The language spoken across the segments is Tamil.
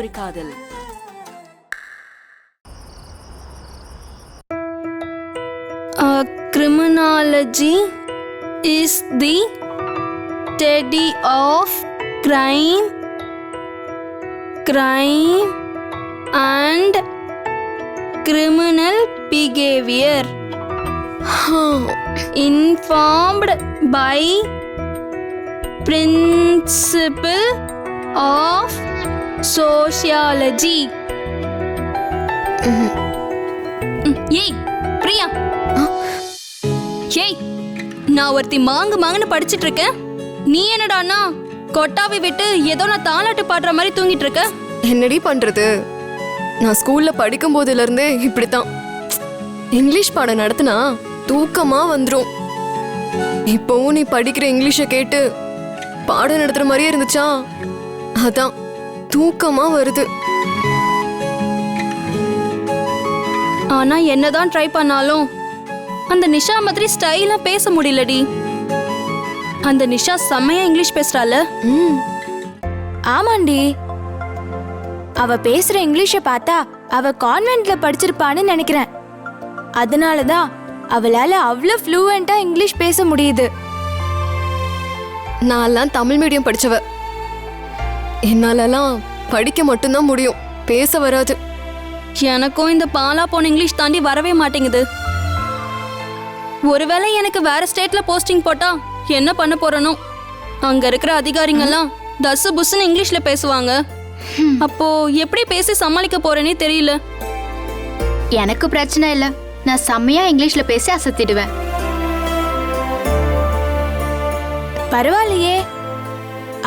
ஒரு காதல். Criminology is the study of crime and criminal behavior informed by principle of sociology. ஏய் பிரியா, ஏய் நான் ஒருத்தி மாங்குன்னு படிச்சிட்டு இருக்கேன். நீ என்னடானா கொட்டாவி விட்டு ஏதோ நான் தாலாட்டு பாடுற மாதிரி தூங்கிட்டு இருக்க. என்னடி பண்றது, நான் ஸ்கூல்ல படிக்கும் போதுல இருந்தே இப்படித்தான். இங்கிலீஷ் பாடம் நடத்தினா தூக்கமா வந்துரும். இப்போவும் நீ படிக்கிற இங்கிலீஷ கேட்டு பாடம் நடத்துற மாதிரியே இருந்துச்சா, அதான் தூக்கமா வருது. ஆனா என்னதான் ட்ரை பண்ணாலும் அந்த நிஷா மாதிரி ஸ்டைலா பேச முடியலடி. அந்த நிஷா செம்மையா இங்கிலீஷ் பேசுறால. ஆமாண்டி, அவ பேசுற இங்கிலீஷ பார்த்தா அவ கான்வென்ட்ல படிச்சிருப்பான்னு நினைக்கிறேன். அதனாலதான் அவளால அவ்வளவு ஃப்ளூவெண்டா இங்கிலீஷ் பேச முடியுது. நான்லாம் தமிழ் மீடியம் படிச்சவ, என்னாலலாம் படிக்க மட்டும்தான் முடியும், பேச வராது. எனக்கும் இந்த பாலா போன இங்கிலீஷ் தாண்டி வரவே மாட்டேங்குது. ஒருவேளை எனக்கு வேற ஸ்டேட்ல போஸ்டிங் போட்டா என்ன பண்ண போறனோ. அங்க இருக்கிற அதிகாரிங்கெல்லாம் தசு புஸ்ன்னு இங்கிலீஷ்ல பேசுவாங்க. அப்போ எப்படி பேசி சமாளிக்க போறேனே தெரியல. எனக்கு பிரச்சனை இல்ல, நான் செம்மையா இங்கிலீஷ்ல பேசி அசத்திடுவேன். பரவாயில்லையே,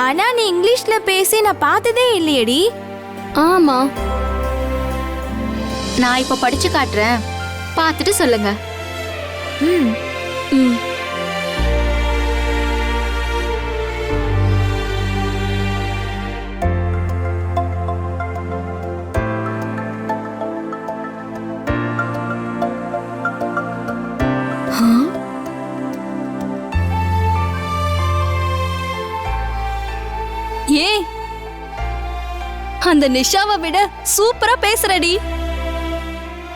ஆனா நீ இங்கிலீஷ்ல பேசி நான் பார்த்ததே இல்லையடி. ஆமா, நான் இப்ப படிச்சு காட்டுறேன், பார்த்துட்டு சொல்லுங்க. ம் ம் ஏ அந்த நிஷாவை விட சூப்பரா பேசுறடி.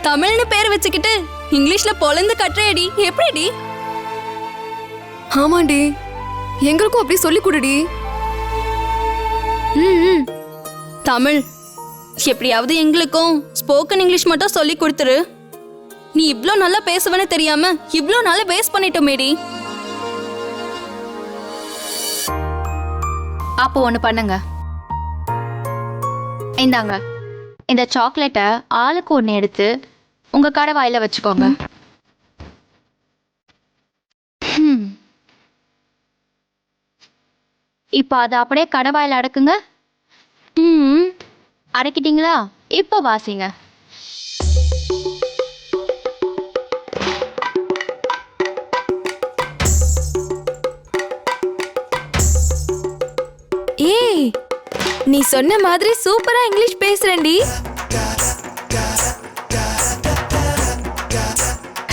தமிழ்னு பேர் வச்சுக்கிட்டு இங்கிலீஷ்ல பொலந்து கட்டுறடி. எப்படிடி? ஆமாண்டி, எங்களுக்கும் அப்படி சொல்லி கொடுடி. தமிழ் எப்படியாவது எங்களுக்கும் ஸ்போக்கன் இங்கிலீஷ் மட்டும் சொல்லி கொடுத்துரு. நீ இவ்ளோ நல்லா பேசுவன்னு தெரியாம இவ்ளோ நாள வேஸ்ட் பண்ணிட்டோமேடி. அப்போ ஒண்ணு பண்ணுங்க, இந்தாங்க இந்த சாக்லேட்டை ஆளுக்கு ஒன்று எடுத்து உங்க கடை வாயில வச்சுக்கோங்க. இப்போ அதை அப்படியே கடை வாயில அடக்குங்க. அடக்கிட்டீங்களா? இப்போ வாசிங்க. ஏய், நீ சொன்ன மாதிரி சூப்பரா இங்கிலீஷ் பேசுறேன்டி.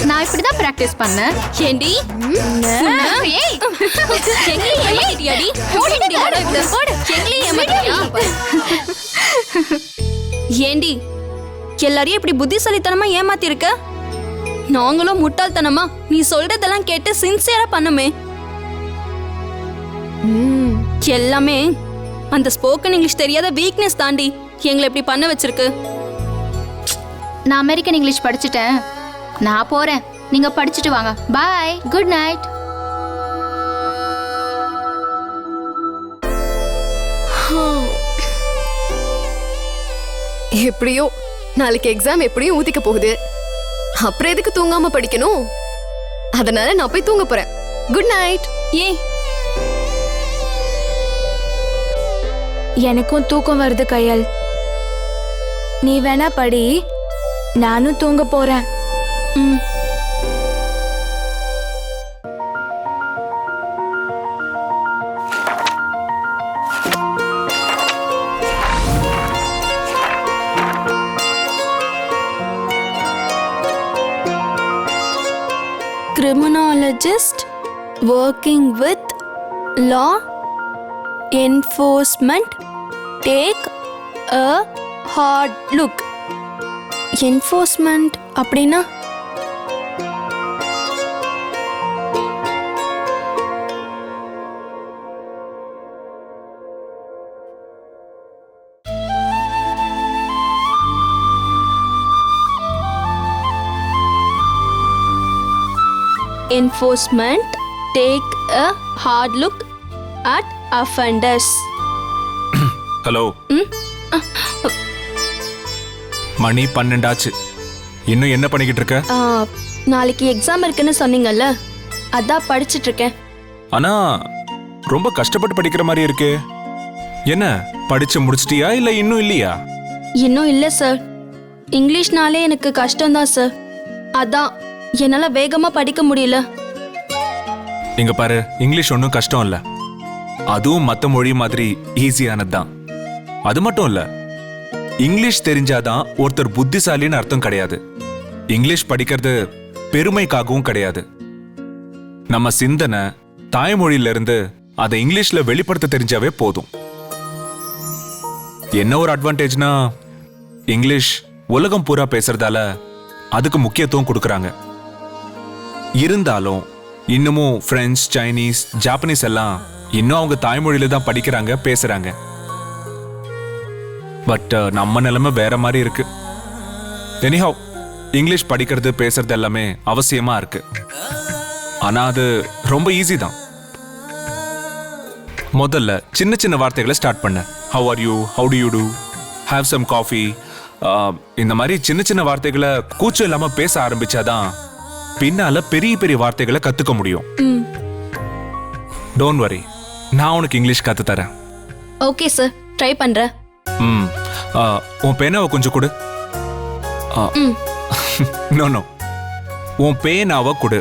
நான் இப்படிதான் பிராக்டிஸ் பண்ணேன். ஏண்டி? ஏய், ஏண்டி எல்லாரையும் இப்படி புத்திசாலித்தனமா ஏமாத்தி இருக்க? நாங்களும் முட்டாள்தனமா நீ சொல்றதெல்லாம் கேட்டு சின்சியரா பண்ணுமே. எல்லாமே அந்த ஸ்போக்கன் இங்கிலீஷ் தெரியாத வீக்னஸ் தாண்டி எங்களை இப்படி பண்ண வச்சிருக்கு. நான் அமெரிக்கன் இங்கிலீஷ் படிச்சுட்டேன், நான் போறேன், நீங்க படிச்சுட்டு வாங்க. பாய், குட் நைட். எப்படியோ நாளைக்கு எக்ஸாம் எப்படியும் ஊத்திக்க போகுது, அப்புறம் எதுக்கு தூங்காம படிக்கணும்? அதனால நான் போய் தூங்க போறேன். Good night. ஏய், எனக்கும் தூக்கம் வருது கயல். நீ வேணா படி, நானும் தூங்க போறேன். criminologist working with law enforcement take a hard look. Enforcement அப்படின்னா? Enforcement take a hard look at offenders. Hello, மணி 12 ஆச்சு. இன்னும் என்ன பண்ணிக்கிட்டு இருக்க? நாளைக்கு எக்ஸாம் இருக்குன்னு சொன்னீங்கல்ல, அதான் படிச்சிட்டு இருக்கேன். ஆனா ரொம்ப கஷ்டப்பட்டு படிக்கிற மாதிரி இருக்கே. என்ன படிச்சு முடிச்சிட்டியா இல்ல இன்னும் இல்லையா? இன்னும் இல்லை சார். இங்கிலீஷ்னாலே எனக்கு கஷ்டம்தான் சார். அதான் என்னால வேகமா படிக்க முடியல. இங்க பாரு, இங்கிலீஷ் ஒன்றும் கஷ்டம் இல்ல. அதுவும் மத்த மொழி மாதிரி ஈஸியானதுதான். அது மட்டும் இல்ல, இங்கிலீஷ் தெரிஞ்சாதான் ஒருத்தர் புத்திசாலின்னு அர்த்தம் கிடையாது. இங்கிலீஷ் படிக்கிறது பெருமைக்காகவும் கிடையாது. நம்ம சிந்தனை தாய்மொழியில இருந்து அதை இங்கிலீஷ்ல வெளிப்படுத்த தெரிஞ்சாவே போதும். என்ன ஒரு அட்வான்டேஜ்னா, இங்கிலீஷ் உலகம் பூரா பேசுறதால அதுக்கு முக்கியத்துவம் கொடுக்கறாங்க. இருந்தாலும் இன்னமும் பிரெஞ்சு, சைனீஸ், ஜாப்பனீஸ் எல்லாம் இன்னும் அவங்க தாய்மொழியில தான் படிக்கிறாங்க, பேசுறாங்க. பட் நம்ம நிலைமை வேற மாதிரி இருக்கு. எனிஹவ், இங்கிலீஷ் படிக்கிறது பேசுறது எல்லாமே அவசியமா இருக்கு. ஆனா அது ரொம்ப ஈஸி தான். முதல்ல சின்ன சின்ன வார்த்தைகளை ஸ்டார்ட் பண்ண. How are you, how do you do, have some coffee, இந்த மாதிரி சின்ன சின்ன வார்த்தைகளை கூச்சம் இல்லாம பேச ஆரம்பிச்சாதான் பின்னால பெரிய பெரிய வார்த்தைகளை கத்துக்க முடியும். டோன்ட் வரி, நான் உனக்கு இங்கிலீஷ் கத்து தரேன். ஓகே சார், ட்ரை பண்றேன். உன் பேனாவை கொஞ்சம் கொடு. நோ நோ, உன் பேனாவை கொடு.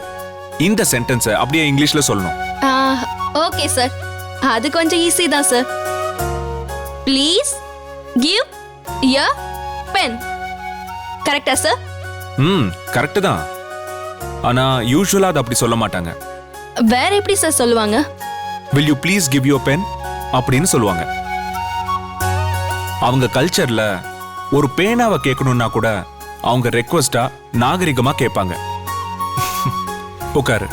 இந்த சென்டென்ஸை அப்படியே இங்கிலீஷ்ல சொல்லணும். ஓகே சார், அது கொஞ்சம் ஈஸி தான் sir. Please give a pen. கரெக்டா சார்? கரெக்ட் தான். ஆனா யூசுவலா அது அப்படி சொல்ல மாட்டாங்க. வேற எப்படி சார் சொல்லுவாங்க? will you please give your pen அப்படின்னு சொல்லுவாங்க. அவங்க கல்ச்சர்ல ஒரு பேனாவை கேட்கணும்னா கூட அவங்க ரெக்வெஸ்டா நாகரிகமா கேட்பாங்க. உட்காரு,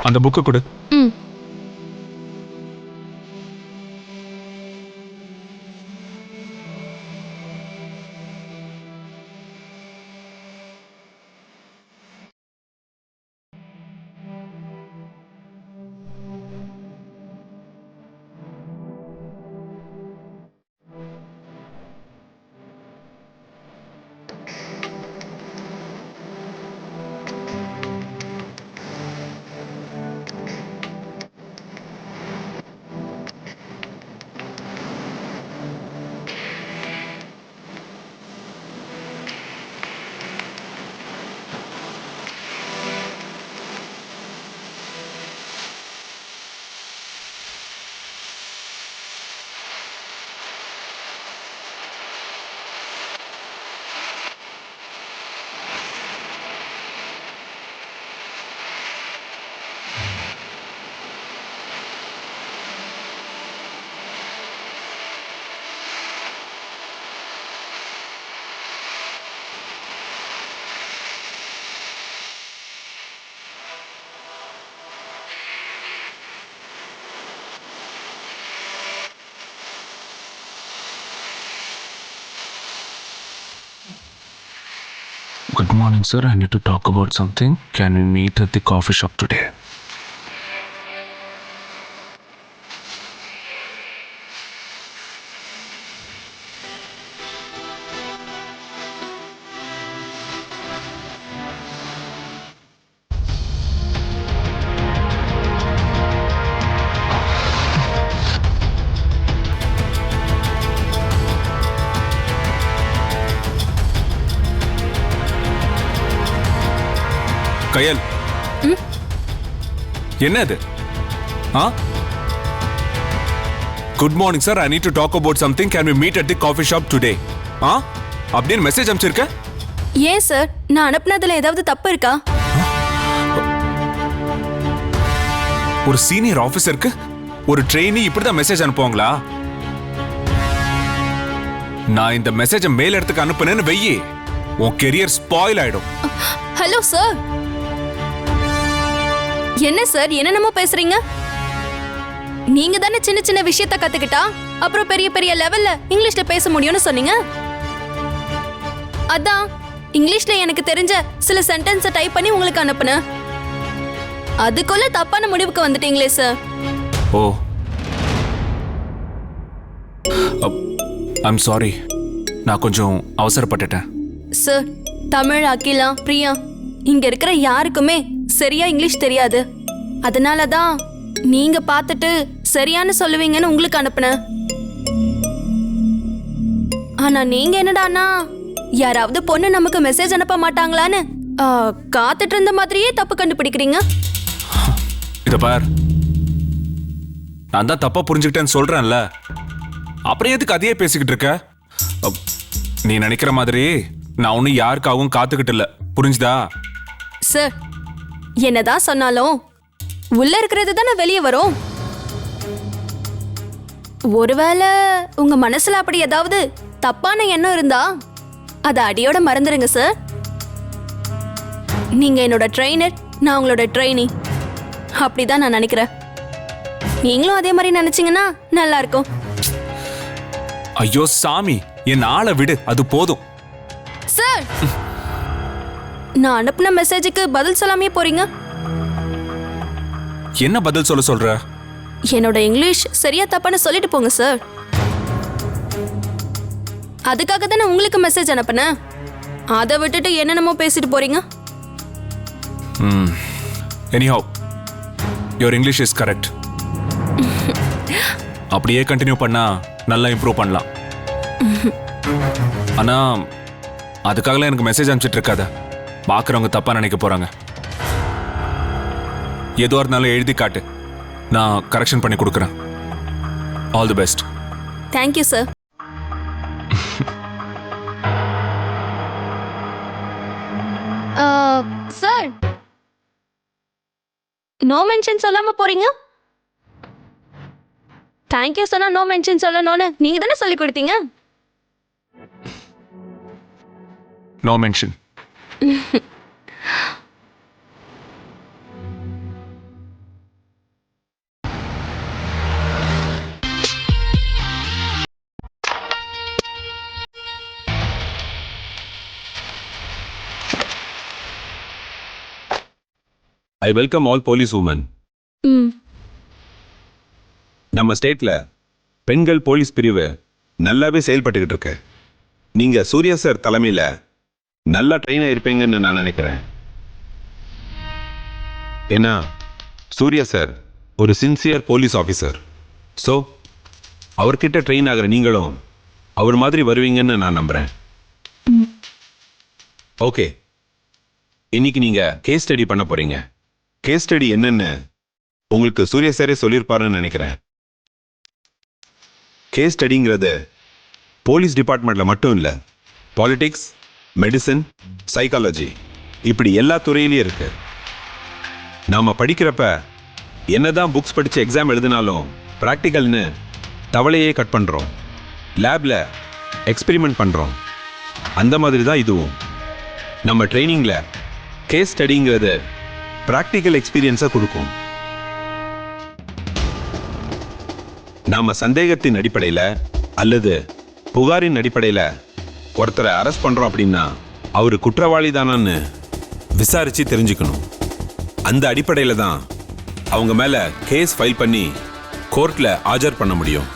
அந்த புக்கு கொடு. Good morning, sir. I need to talk about something. Can we meet at the coffee shop today? Kayal, என்ன இது? Good morning sir, I need to talk about something. Can we meet at the coffee shop today? அப்படின்னு மெசேஜ் அனுப்பிச்சிருக்க. ஏன் சார், நான் அனுப்புனதுல ஏதாவது தப்பு இருக்கா? ஒரு சீனியர் ஆபீசருக்கு ஒரு ட்ரெயினி இப்படிதான் மெசேஜ் அனுப்புவாங்களா? நான் இந்த மெசேஜை மேல் இடத்துக்கு அனுப்புனேன்னு வெயி, உன் கெரியர் ஸ்பாயில் ஆயிடும். ஹலோ சார், என்ன சார் என்னென்னமோ பேசுறீங்க? நீங்க தானே சின்ன சின்ன விஷயத்த கத்துக்கிட்டா அப்புறம் பெரிய பெரிய லெவல்ல இங்கிலீஷ்ல பேச முடியும்னு சொன்னீங்க. அதான் இங்கிலீஷ்ல எனக்கு தெரிஞ்ச சில சென்டென்ஸை டைப் பண்ணி உங்களுக்கு அனுப்புனேன். அதுக்குள்ள தப்பான முடிவுக்கு வந்துட்டீங்களே சார். ஓ, ஐம் சாரி, நான் கொஞ்சம் அவசரப்பட்டுட்டேன். சார், தமிழ், அகிலா, பிரியா இங்க இருக்கிற யாருக்குமே சரியா இங்கிலீஷ் தெரியாது. அதனால தான் நீங்க பார்த்துட்டு சரியானு சொல்லுவீங்கன்னு உங்களுக்கு அனுப்புனேன். ஆனா நீங்க என்னடானா யாராவது பொண்ணு நமக்கு மெசேஜ் அனுப்ப மாட்டாங்களான்னு காத்துட்டு இருந்த மாதிரியே தப்பு கண்டுபிடிக்கிறீங்க. இத பார், நான் தான் தப்பா புரிஞ்சுக்கிட்டேன்னு சொல்றேன்ல, அப்புறம் எதுக்கு அதையே பேசிக்கிட்டு இருக்க? நீ நினைக்கிற மாதிரி நான் ஒன்னும் யாருக்காகவும் காத்துக்கிட்டு இல்ல, புரிஞ்சுதா? சார், என்னதான் சொன்னாலும் உள்ள இருக்கிறது தானே வெளியே வரும். ஒருவேளை உங்க மனசுல அப்படி ஏதாவது தப்பான எண்ணம் இருந்தா அதை அடியோட மறந்துருங்க சார். நீங்க என்னோட ட்ரெயினர், நான் உங்களோட ட்ரெயினி, அப்படிதான் நான் நினைக்கிறேன். நீங்களும் அதே மாதிரி நினைச்சீங்கன்னா நல்லா இருக்கும். ஐயோ சாமி, என் ஆளை விடு, அது போதும். சார், நான் அனுப்புன மெசேஜுக்கு பதில் சொல்லாமே போறீங்க. என்ன பதில் சொல்ற? என்னோட இங்கிலீஷ் சரியா தப்பான்னு சொல்லிட்டு போங்க சார். அதுக்காக தானே உங்களுக்கு மெசேஜ் அனுப்புனேன். அதை விட்டுட்டு என்னென்னமோ பேசிட்டு போறீங்க. Anyhow, your English is correct. அப்படியே கண்டினியூ பண்ணா நல்லா இம்ப்ரூவ் பண்ணலாம். ஆனா அதுக்காகலாம் எனக்கு மெசேஜ் அனுப்பிச்சிட்டு இருக்காத, பார்க்குறவங்க தப்பா நினைக்க போறாங்க. எதுவாக இருந்தாலும் எழுதி காட்டு, நான் கரெக்ஷன் பண்ணி கொடுக்குறேன். All the best. Thank you sir. Sir, no mention சொல்லாம போறீங்க. தேங்க்யூ சொன்னா நோ மென்ஷன் சொல்லணும்னு நீங்க தானே சொல்லி கொடுத்தீங்க. No mention. I welcome all police women. நம்ம ஸ்டேட்ல பெண்கள் போலீஸ் பிரிவு நல்லாவே செயல்பட்டுக்கிட்டு இருக்கு. நீங்க சூர்யா சார் தலைமையில நல்லா ட்ரெயின் ஆயிருப்பீங்கன்னு நான் நினைக்கிறேன். ஏன்னா சூர்யா சார் ஒரு சின்சியர் போலீஸ் ஆஃபீஸர். ஸோ அவர்கிட்ட ட்ரெயின் ஆகிற நீங்களும் அவர் மாதிரி வருவீங்கன்னு நான் நம்புறேன். ஓகே, இன்னைக்கு நீங்க கேஸ் ஸ்டடி பண்ண போறீங்க. கேஸ் ஸ்டடி என்னன்னு உங்களுக்கு சூர்யா சாரே சொல்லியிருப்பாருன்னு நினைக்கிறேன். கேஸ் ஸ்டடிங்கிறது போலீஸ் டிபார்ட்மெண்ட்ல மட்டும் இல்லை, பாலிடிக்ஸ், மெடிசன், சைக்காலஜி, இப்படி எல்லா துறையிலையும் இருக்கு. நாம படிக்கிறப்ப என்னதான் புக்ஸ் படிச்சு எக்ஸாம் எழுதினாலும் ப்ராக்டிக்கல்னு தவளையே கட் பண்றோம், லேப்ல எக்ஸ்பெரிமெண்ட் பண்றோம். அந்த மாதிரி தான் இதுவும். நம்ம ட்ரைனிங்ல கேஸ் ஸ்டடிங்கிறது பிராக்டிக்கல் எக்ஸ்பீரியன்ஸை கொடுக்கும். நாம சந்தேகத்தின் அடிப்படையில் அல்லது புகாரின் அடிப்படையில் ஒருத்தரை அரெஸ்ட் பண்றோம் அப்படின்னா அவரு குற்றவாளி தானான்னு விசாரிச்சு தெரிஞ்சுக்கணும். அந்த அடிப்படையில் தான் அவங்க மேல கேஸ் ஃபைல் பண்ணி கோர்ட்ல ஆஜர் பண்ண முடியும்.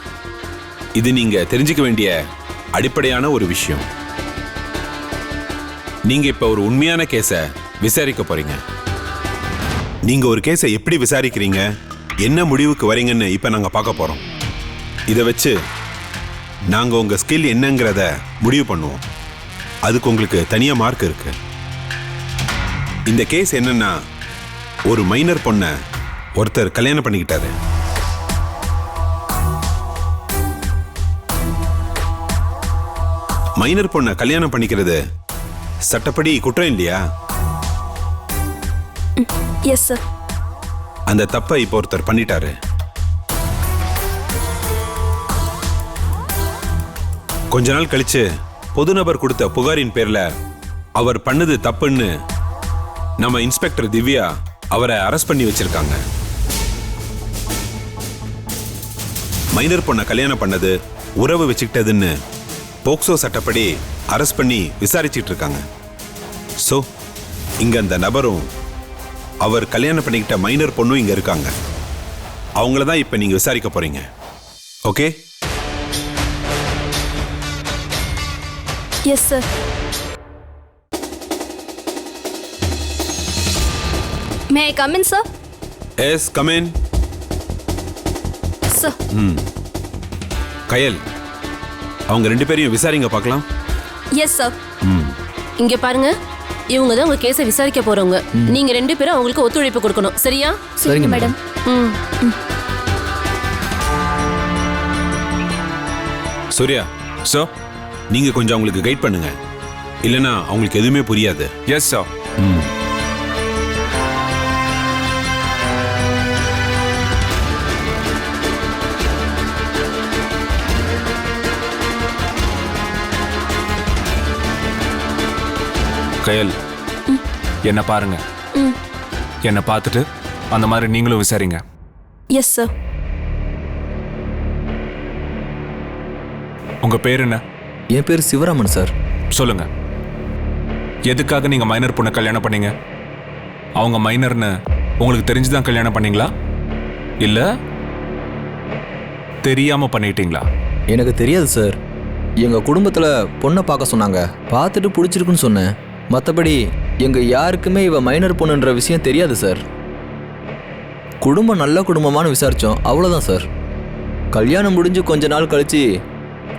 இது நீங்க தெரிஞ்சுக்க வேண்டிய அடிப்படையான ஒரு விஷயம். நீங்க இப்ப ஒரு உண்மையான கேஸை விசாரிக்க போறீங்க. நீங்க ஒரு கேஸை எப்படி விசாரிக்கிறீங்க, என்ன முடிவுக்கு வரீங்கன்னு இப்ப நாங்க பார்க்க போறோம். இதை வச்சு நாங்க உங்க ஸ்கில் என்னங்கிறத முடிவு பண்ணுவோம். அதுக்கு உங்களுக்கு தனியா மார்க் இருக்கு. இந்த கேஸ் என்னன்னா, ஒரு மைனர் பொண்ணை ஒருத்தர் கல்யாணம் பண்ணிக்கிட்டாரு. மைனர் பொண்ணை கல்யாணம் பண்ணிக்கிறது சட்டப்படி குற்றம் இல்லையா? Yes sir. அந்த தப்பை இப்போ ஒருத்தர் பண்ணிட்டாரு. கொஞ்ச நாள் கழிச்சு பொது நபர் கொடுத்த புகாரின் பேர்ல அவர் பண்ணது தப்புன்னு நம்ம இன்ஸ்பெக்டர் திவ்யா அவரை அரெஸ்ட் பண்ணி வச்சிருக்காங்க. மைனர் பொண்ணை கல்யாணம் பண்ணது, உறவு வச்சுக்கிட்டதுன்னு போக்சோ சட்டப்படி அரெஸ்ட் பண்ணி விசாரிச்சிட்டு இருக்காங்க. ஸோ இங்க அந்த நபரும் அவர் கல்யாணம் பண்ணிக்கிட்ட மைனர் பொண்ணும் இங்க இருக்காங்க. அவங்கள தான் இப்ப நீங்க விசாரிக்க போறீங்க. Okay? Yes sir. May I come in sir? Yes, come in. Sir. Kayal, அவங்க 2 பேரையும் விசாரிங்க பார்க்கலாம். Yes sir. இங்க பாருங்க, இவங்க தான் உங்க கேஸை விசாரிக்க போறவங்க. நீங்க 2 பேரும் அவங்களுக்கு ஒத்துழைப்பு கொடுக்கணும். சரியா? சரிங்க மேடம். சூர்யா, சார். நீங்க கொஞ்சம் அவங்களுக்கு கைட் பண்ணுங்க, இல்லைன்னா அவங்களுக்கு எதுவுமே புரியாது. Yes sir. கயல், என்ன பாருங்க. என்ன பார்த்துட்டு அந்த மாதிரி நீங்களும் விசாரிங்க. Yes sir. உங்க பேர் என்ன? என் பேர் சிவராமன் சார். சொல்லுங்க, எதுக்காக நீங்க மைனர் பொண்ணை கல்யாணம் பண்ணீங்க? அவங்க மைனர்னு உங்களுக்கு தெரிஞ்சுதான் கல்யாணம் பண்ணீங்களா, இல்ல தெரியாம பண்ணிட்டீங்களா? எனக்கு தெரியாது சார். எங்கள் குடும்பத்தில் பொண்ணை பார்க்க சொன்னாங்க. பார்த்துட்டு பிடிச்சிருக்குன்னு சொன்னேன். மற்றபடி எங்கள் யாருக்குமே இவ மைனர் பொண்ணுன்ற விஷயம் தெரியாது சார். குடும்பம் நல்ல குடும்பமானு விசாரித்தோம், அவ்வளோதான் சார். கல்யாணம் முடிஞ்சு கொஞ்ச நாள் கழிச்சு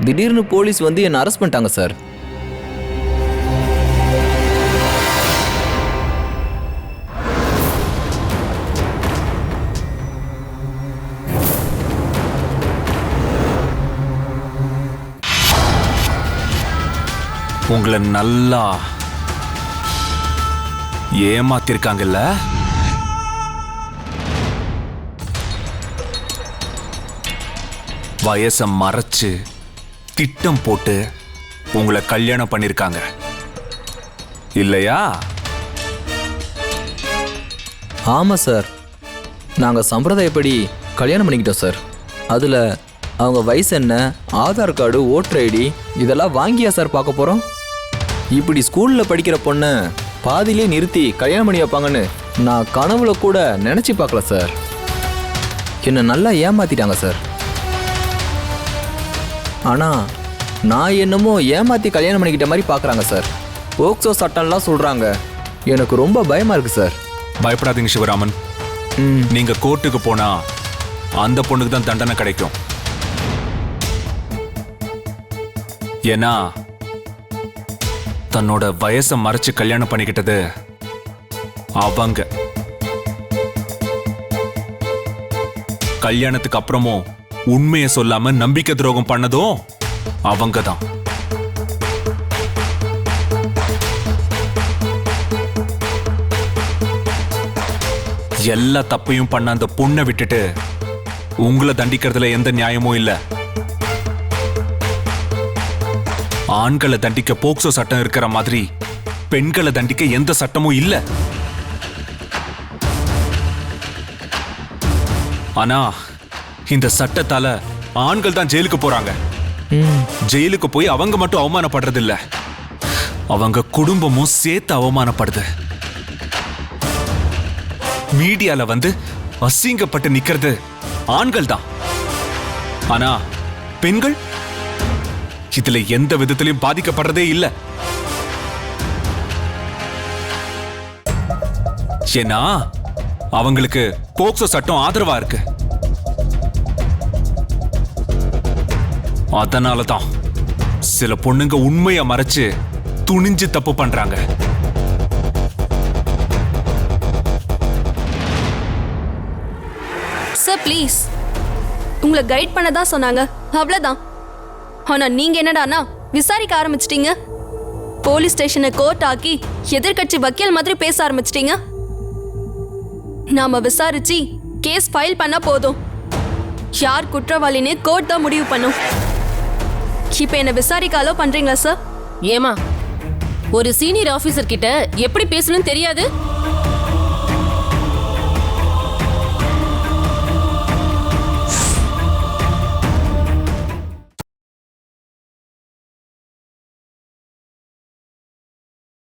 திடீர்னு போலீஸ் வந்து என்னை அரெஸ்ட் பண்ணிட்டாங்க சார். உங்களை நல்லா ஏமாத்திருக்காங்கல்ல? வயசை மறைச்சு திட்டம் போட்டு உங்களை கல்யாணம் பண்ணிருக்காங்க இல்லையா? ஆமாம் சார், நாங்கள் சம்பிரதாயப்படி கல்யாணம் பண்ணிக்கிட்டோம் சார். அதில் அவங்க வயசு என்ன, ஆதார் கார்டு, ஓட்டர் ஐடி இதெல்லாம் வாங்கியா சார் பார்க்க போகிறோம்? இப்படி ஸ்கூலில் படிக்கிற பொண்ணை பாதியிலே நிறுத்தி கல்யாணம் பண்ணி வைப்பாங்கன்னு நான் கனவுல கூட நினச்சி பார்க்கல சார். என்னை நல்லா ஏமாத்திட்டாங்க சார். ஆனால் நான் என்னமோ ஏமாற்றி கல்யாணம் பண்ணிக்கிட்ட மாதிரி பார்க்குறாங்க சார். போக்சோ சட்டம்லாம் சொல்கிறாங்க. எனக்கு ரொம்ப பயமாக இருக்குது சார். பயப்படாதீங்க சிவராமன். நீங்க கோர்ட்டுக்கு போனா அந்த பொண்ணுக்கு தான் தண்டனை கிடைக்கும். ஏன்னா தன்னோட வயசை மறைச்சு கல்யாணம் பண்ணிக்கிட்டது அவங்க. கல்யாணத்துக்கு அப்புறமும் உண்மையை சொல்லாம நம்பிக்கை துரோகம் பண்ணதும் அவங்க தான். எல்லா தப்பையும் பண்ண அந்த பொண்ணை விட்டுட்டு உங்களை தண்டிக்கிறதுல எந்த நியாயமும் இல்ல. ஆண்களை தண்டிக்க போக்சோ சட்டம் இருக்கிற மாதிரி பெண்களை தண்டிக்க எந்த சட்டமும் இல்ல. ஆனா இந்த சட்டத்தால ஆண்கள் தான் ஜெயிலுக்கு போறாங்க. ஜெயிலுக்கு போய் அவங்க மட்டும் அவமானப்படுறது இல்ல, அவங்க குடும்பமும் சேர்த்து அவமானப்படுது. மீடியால வந்து அசிங்கப்பட்டு நிக்கிறது ஆண்கள் தான். ஆனா பெண்கள் இதுல எந்த விதத்திலையும் பாதிக்கப்படுறதே இல்ல. ஏன்னா அவங்களுக்கு போக்சோ சட்டம் ஆதரவா இருக்கு. அதனாலதான் சில பொண்ணுங்க உண்மையை மறைச்சு துணிஞ்சு தப்பு பண்றாங்க. சார் ப்ளீஸ், உங்களை கைட் பண்ண தான் சொன்னாங்க, அவ்வளவுதான். ஆனா நீங்க என்னடானா விசாரிக்க ஆரம்பிச்சிட்டீங்க. போலீஸ் ஸ்டேஷனை கோர்ட் ஆக்கி எதிர்கட்சி வக்கீல் மாதிரி பேச ஆரம்பிச்சிட்டீங்க. நாம விசாரிச்சு கேஸ் ஃபைல் பண்ண போதும். யார் குற்றவாளின்னு கோர்ட் தான் முடிவு பண்ணும். இப்போ என்ன விசாரிக்க அலோ பண்றீங்களா சார்? ஏமா ஒரு சீனியர் ஆபீசர் கிட்ட எப்படி பேசணும்னு தெரியாது?